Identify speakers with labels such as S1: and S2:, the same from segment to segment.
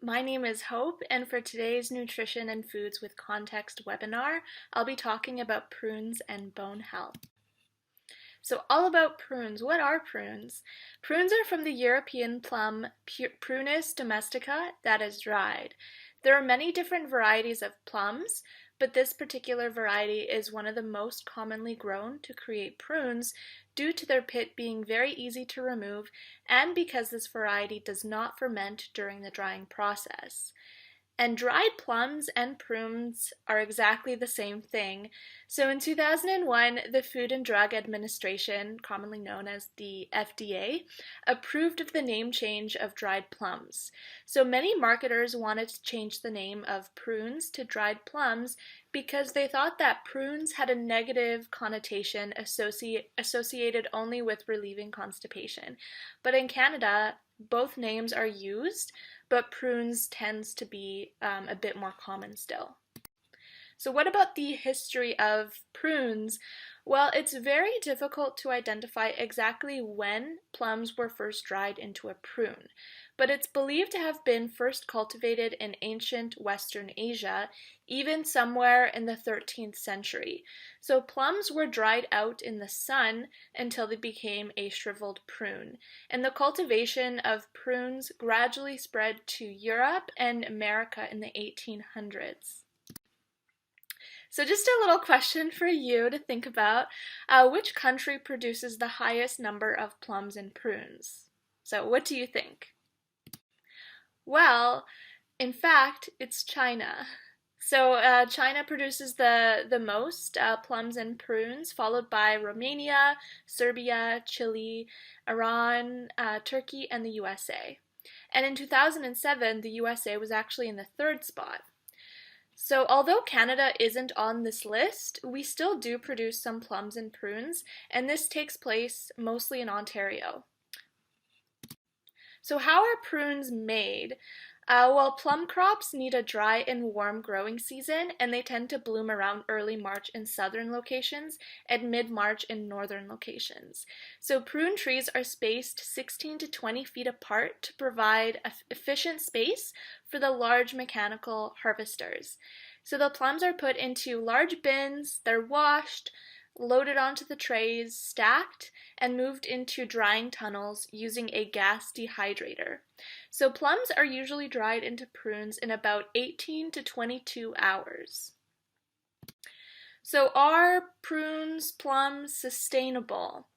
S1: My name is Hope, and for today's Nutrition and Foods with Context webinar, I'll be talking about prunes and bone health. So all about prunes. What are prunes? Prunes are from the European plum Prunus domestica that is dried. There are many different varieties of plums, but this particular variety is one of the most commonly grown to create prunes due to their pit being very easy to remove and because this variety does not ferment during the drying process. And dried plums and prunes are exactly the same thing. So in 2001, the Food and Drug Administration, commonly known as the FDA, approved of the name change of dried plums. So many marketers wanted to change the name of prunes to dried plums because they thought that prunes had a negative connotation associated only with relieving constipation. But in Canada, both names are used, but prunes tends to be a bit more common still. So what about the history of prunes? Well, it's very difficult to identify exactly when plums were first dried into a prune, but it's believed to have been first cultivated in ancient Western Asia, even somewhere in the 13th century. So plums were dried out in the sun until they became a shriveled prune, and the cultivation of prunes gradually spread to Europe and America in the 1800s. So just a little question for you to think about. Which country produces the highest number of plums and prunes? So what do you think? Well, in fact, it's China. So China produces the most plums and prunes, followed by Romania, Serbia, Chile, Iran, Turkey, and the USA. And in 2007, the USA was actually in the third spot. So although Canada isn't on this list, we still do produce some plums and prunes, and this takes place mostly in Ontario. So how are prunes made? Well, plum crops need a dry and warm growing season, and they tend to bloom around early March in southern locations and mid-March in northern locations. So prune trees are spaced 16 to 20 feet apart to provide efficient space for the large mechanical harvesters. So the plums are put into large bins, they're washed, loaded onto the trays, stacked, and moved into drying tunnels using a gas dehydrator. So plums are usually dried into prunes in about 18 to 22 hours. So are prunes, plums sustainable?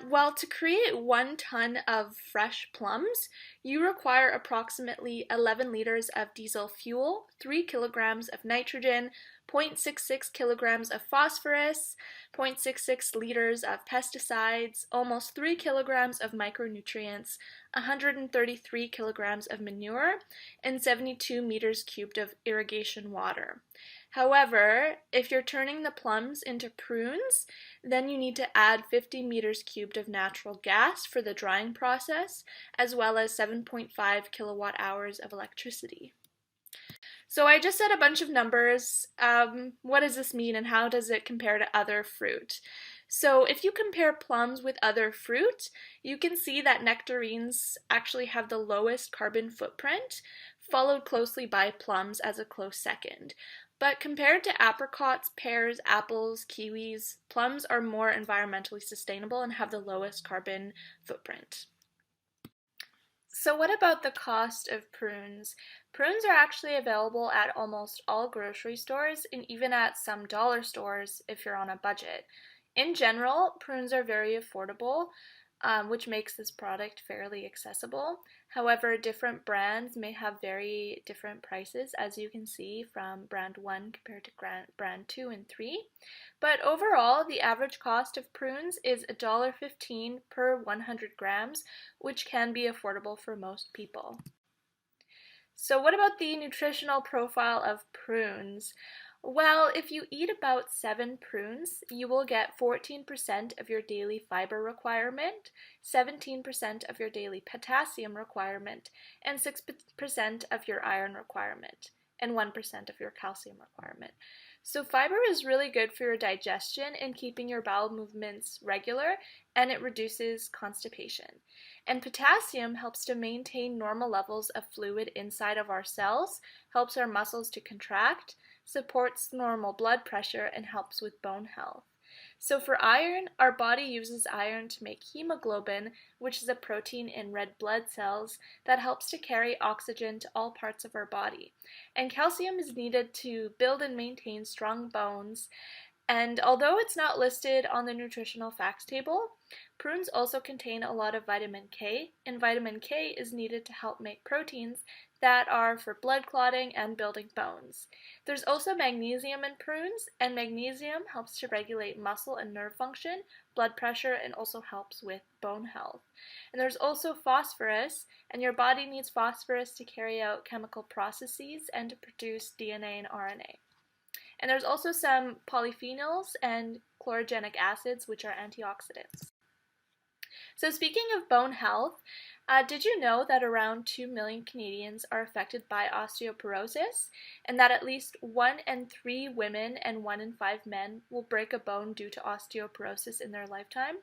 S1: Well, to create 1 ton of fresh plums, you require approximately 11 liters of diesel fuel, 3 kilograms of nitrogen, 0.66 kilograms of phosphorus, 0.66 liters of pesticides, almost 3 kilograms of micronutrients, 133 kilograms of manure, and 72 meters cubed of irrigation water. However, if you're turning the plums into prunes, then you need to add 50 meters cubed of natural gas for the drying process, as well as 7.5 kilowatt hours of electricity. So I just said a bunch of numbers. What does this mean and how does it compare to other fruit? So if you compare plums with other fruit, you can see that nectarines actually have the lowest carbon footprint, followed closely by plums as a close second. But compared to apricots, pears, apples, kiwis, plums are more environmentally sustainable and have the lowest carbon footprint. So what about the cost of prunes? Prunes are actually available at almost all grocery stores and even at some dollar stores if you're on a budget. In general, prunes are very affordable, which makes this product fairly accessible. However, different brands may have very different prices, as you can see from brand 1 compared to brand 2 and 3. But overall, the average cost of prunes is $1.15 per 100 grams, which can be affordable for most people. So what about the nutritional profile of prunes? Well, if you eat about 7 prunes, you will get 14% of your daily fiber requirement, 17% of your daily potassium requirement, and 6% of your iron requirement, and 1% of your calcium requirement. So fiber is really good for your digestion and keeping your bowel movements regular, and it reduces constipation. And potassium helps to maintain normal levels of fluid inside of our cells, helps our muscles to contract, supports normal blood pressure, and helps with bone health. So for iron, our body uses iron to make hemoglobin, which is a protein in red blood cells that helps to carry oxygen to all parts of our body. And calcium is needed to build and maintain strong bones. And although it's not listed on the nutritional facts table, prunes also contain a lot of vitamin K, and vitamin K is needed to help make proteins that are for blood clotting and building bones. There's also magnesium in prunes, and magnesium helps to regulate muscle and nerve function, blood pressure, and also helps with bone health. And there's also phosphorus, and your body needs phosphorus to carry out chemical processes and to produce DNA and RNA. And there's also some polyphenols and chlorogenic acids, which are antioxidants. So speaking of bone health, did you know that around 2 million Canadians are affected by osteoporosis, and that at least 1 in 3 women and 1 in 5 men will break a bone due to osteoporosis in their lifetime?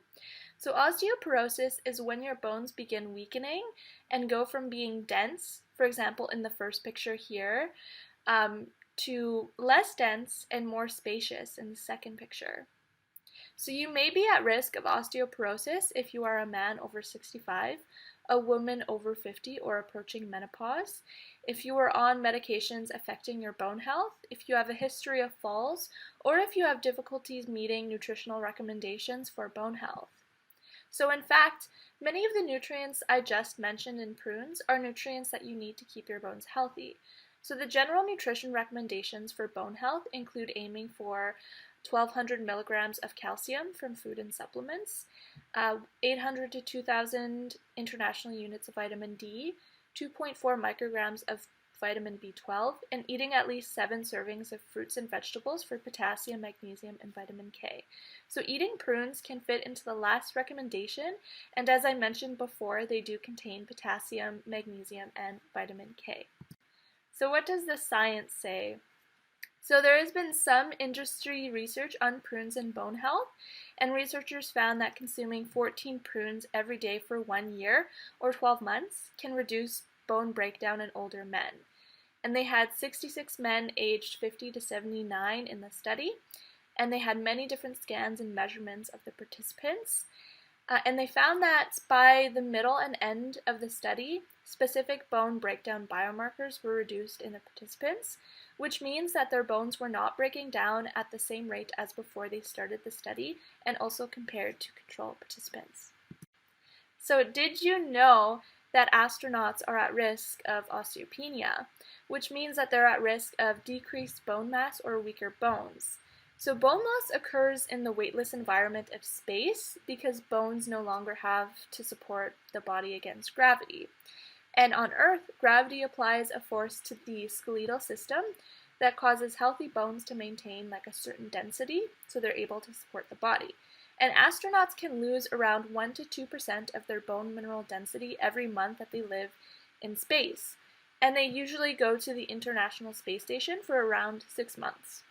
S1: So osteoporosis is when your bones begin weakening and go from being dense, for example in the first picture here, to less dense and more spacious in the second picture. So you may be at risk of osteoporosis if you are a man over 65, a woman over 50 or approaching menopause, if you are on medications affecting your bone health, if you have a history of falls, or if you have difficulties meeting nutritional recommendations for bone health. So in fact, many of the nutrients I just mentioned in prunes are nutrients that you need to keep your bones healthy. So the general nutrition recommendations for bone health include aiming for 1,200 milligrams of calcium from food and supplements, 800 to 2,000 international units of vitamin D, 2.4 micrograms of vitamin B12, and eating at least 7 servings of fruits and vegetables for potassium, magnesium, and vitamin K. So eating prunes can fit into the last recommendation, and as I mentioned before, they do contain potassium, magnesium, and vitamin K. So what does the science say? So there has been some industry research on prunes and bone health, and researchers found that consuming 14 prunes every day for 1 year, or 12 months, can reduce bone breakdown in older men. And they had 66 men aged 50 to 79 in the study, and they had many different scans and measurements of the participants. And they found that by the middle and end of the study, specific bone breakdown biomarkers were reduced in the participants, which means that their bones were not breaking down at the same rate as before they started the study, and also compared to control participants. So did you know that astronauts are at risk of osteopenia, which means that they're at risk of decreased bone mass or weaker bones? So bone loss occurs in the weightless environment of space because bones no longer have to support the body against gravity. And on Earth, gravity applies a force to the skeletal system that causes healthy bones to maintain like a certain density so they're able to support the body. And astronauts can lose around 1 to 2% of their bone mineral density every month that they live in space. And they usually go to the International Space Station for around 6 months.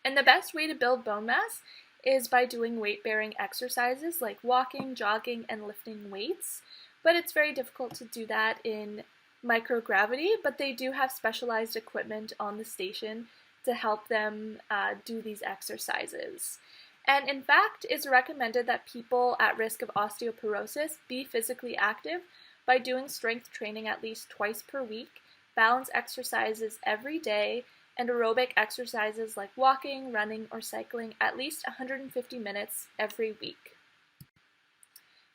S1: And the best way to build bone mass is by doing weight-bearing exercises like walking, jogging, and lifting weights. But it's very difficult to do that in microgravity, but they do have specialized equipment on the station to help them do these exercises. And in fact, it's recommended that people at risk of osteoporosis be physically active by doing strength training at least twice per week, balance exercises every day, and aerobic exercises like walking, running, or cycling at least 150 minutes every week.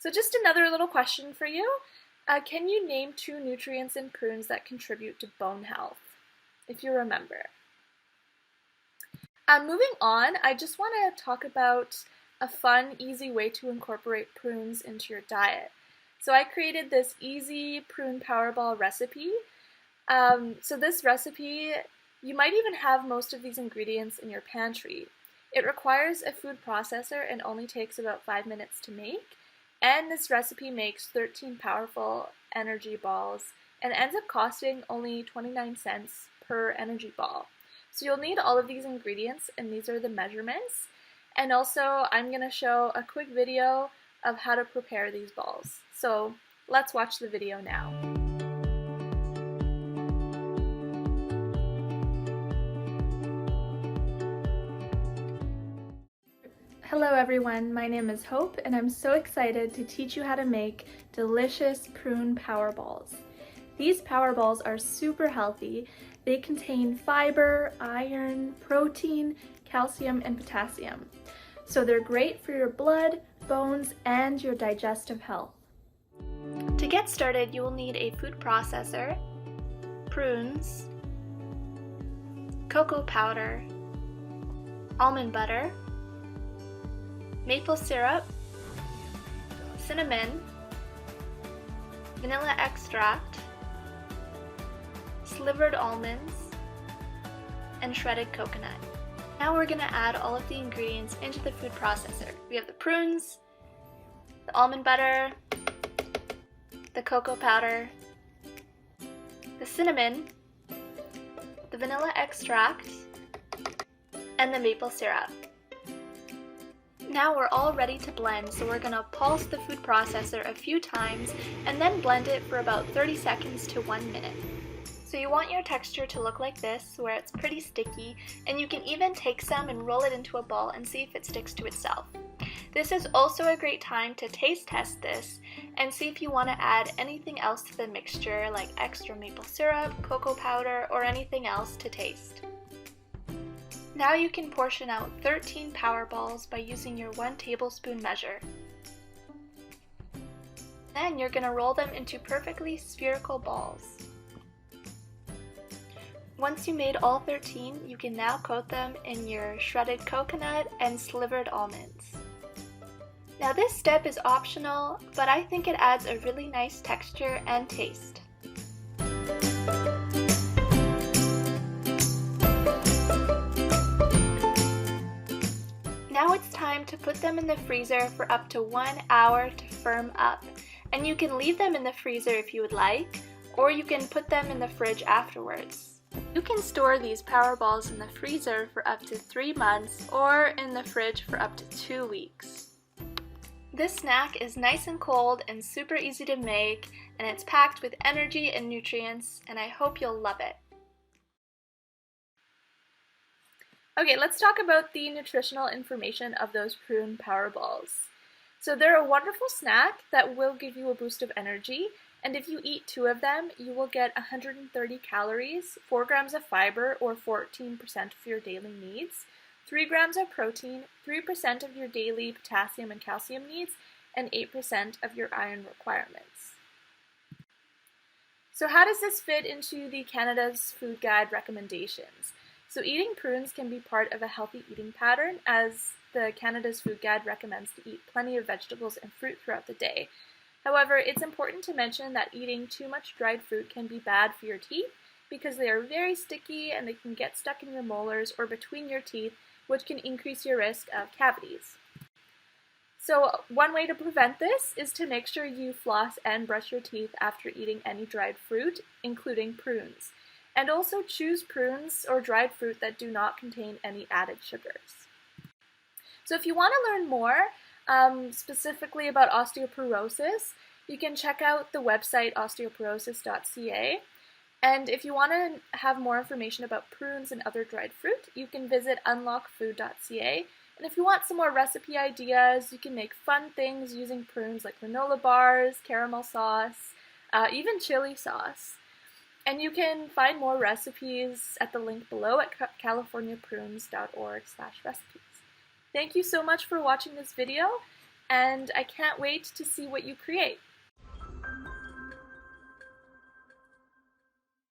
S1: So just another little question for you. Can you name 2 nutrients in prunes that contribute to bone health, if you remember? Moving on, I just want to talk about a fun, easy way to incorporate prunes into your diet. So I created this easy prune powerball recipe. So this recipe, you might even have most of these ingredients in your pantry. It requires a food processor and only takes about 5 minutes to make. And this recipe makes 13 powerful energy balls and ends up costing only 29 cents per energy ball. So you'll need all of these ingredients, and these are the measurements. And also, I'm going to show a quick video of how to prepare these balls. So let's watch the video now. Hello everyone, my name is Hope, and I'm so excited to teach you how to make delicious prune power balls. These power balls are super healthy. They contain fiber, iron, protein, calcium, and potassium. So they're great for your blood, bones, and your digestive health. To get started, you will need a food processor, prunes, cocoa powder, almond butter, maple syrup, cinnamon, vanilla extract, slivered almonds, and shredded coconut. Now we're going to add all of the ingredients into the food processor. We have the prunes, the almond butter, the cocoa powder, the cinnamon, the vanilla extract, and the maple syrup. Now we're all ready to blend, so we're going to pulse the food processor a few times and then blend it for about 30 seconds to 1 minute. So you want your texture to look like this, where it's pretty sticky, and you can even take some and roll it into a ball and see if it sticks to itself. This is also a great time to taste test this and see if you want to add anything else to the mixture, like extra maple syrup, cocoa powder, or anything else to taste. Now you can portion out 13 power balls by using your 1 tablespoon measure. Then you're going to roll them into perfectly spherical balls. Once you made all 13, you can now coat them in your shredded coconut and slivered almonds. Now this step is optional, but I think it adds a really nice texture and taste. Now it's time to put them in the freezer for up to 1 hour to firm up. And you can leave them in the freezer if you would like, or you can put them in the fridge afterwards. You can store these power balls in the freezer for up to 3 months or in the fridge for up to 2 weeks. This snack is nice and cold and super easy to make, and it's packed with energy and nutrients, and I hope you'll love it. Okay, let's talk about the nutritional information of those prune power balls. So they're a wonderful snack that will give you a boost of energy, and if you eat 2 of them, you will get 130 calories, 4 grams of fiber, or 14% of your daily needs, 3 grams of protein, 3% of your daily potassium and calcium needs, and 8% of your iron requirements. So how does this fit into the Canada's Food Guide recommendations? So eating prunes can be part of a healthy eating pattern, as the Canada's Food Guide recommends to eat plenty of vegetables and fruit throughout the day. However, it's important to mention that eating too much dried fruit can be bad for your teeth because they are very sticky and they can get stuck in your molars or between your teeth, which can increase your risk of cavities. So one way to prevent this is to make sure you floss and brush your teeth after eating any dried fruit, including prunes. And also choose prunes or dried fruit that do not contain any added sugars. So if you want to learn more, specifically about osteoporosis, you can check out the website osteoporosis.ca. And if you want to have more information about prunes and other dried fruit, you can visit unlockfood.ca. And if you want some more recipe ideas, you can make fun things using prunes like granola bars, caramel sauce, even chili sauce. And you can find more recipes at the link below at californiaprunes.org/recipes. Thank you so much for watching this video, and I can't wait to see what you create.